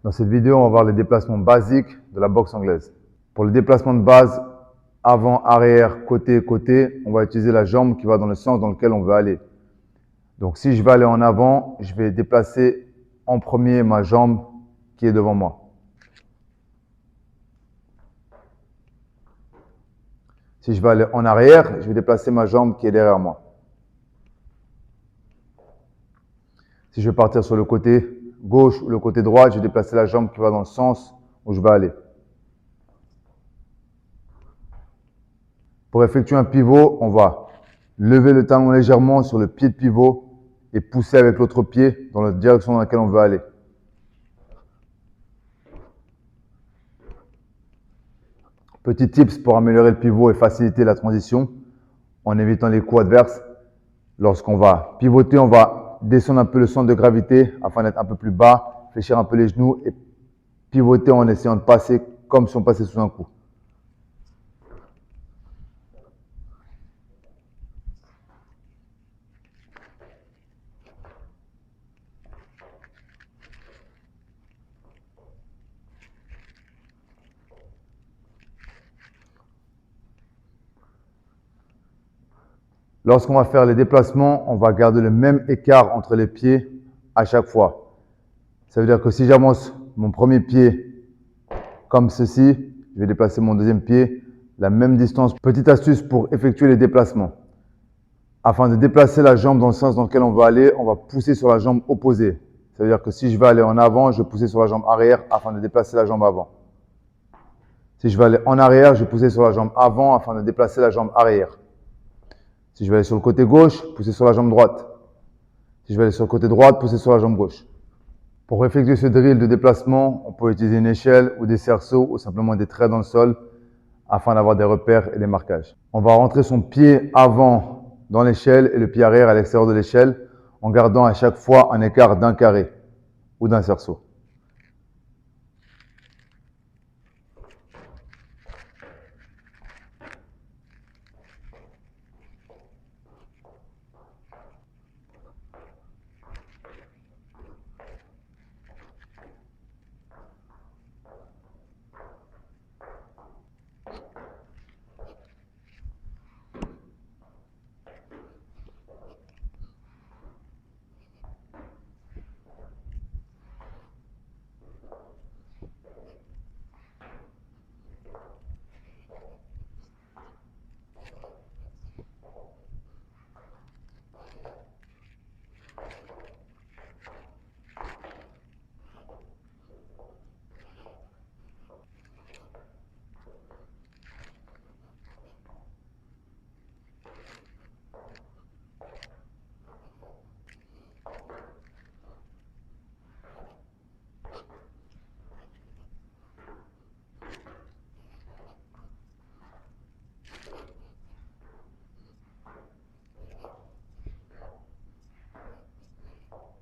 Dans cette vidéo, on va voir les déplacements basiques de la boxe anglaise. Pour le déplacement de base, avant, arrière, côté, côté, on va utiliser la jambe qui va dans le sens dans lequel on veut aller. Donc si je veux aller en avant, je vais déplacer en premier ma jambe qui est devant moi. Si je veux aller en arrière, je vais déplacer ma jambe qui est derrière moi. Si je veux partir sur le côté gauche ou le côté droit, je vais déplacer la jambe qui va dans le sens où je veux aller. Pour effectuer un pivot, on va lever le talon légèrement sur le pied de pivot et pousser avec l'autre pied dans la direction dans laquelle on veut aller. Petit tips pour améliorer le pivot et faciliter la transition en évitant les coups adverses. Lorsqu'on va pivoter, on va descendre un peu le centre de gravité afin d'être un peu plus bas, fléchir un peu les genoux et pivoter en essayant de passer comme si on passait sous un coup. Lorsqu'on va faire les déplacements, on va garder le même écart entre les pieds à chaque fois. Ça veut dire que si j'avance mon premier pied comme ceci, je vais déplacer mon deuxième pied, la même distance. Petite astuce pour effectuer les déplacements. Afin de déplacer la jambe dans le sens dans lequel on veut aller, on va pousser sur la jambe opposée. Ça veut dire que si je veux aller en avant, je vais pousser sur la jambe arrière afin de déplacer la jambe avant. Si je veux aller en arrière, je vais pousser sur la jambe avant afin de déplacer la jambe arrière. Si je vais aller sur le côté gauche, pousser sur la jambe droite. Si je vais aller sur le côté droit, pousser sur la jambe gauche. Pour effectuer ce drill de déplacement, on peut utiliser une échelle ou des cerceaux ou simplement des traits dans le sol afin d'avoir des repères et des marquages. On va rentrer son pied avant dans l'échelle et le pied arrière à l'extérieur de l'échelle en gardant à chaque fois un écart d'un carré ou d'un cerceau.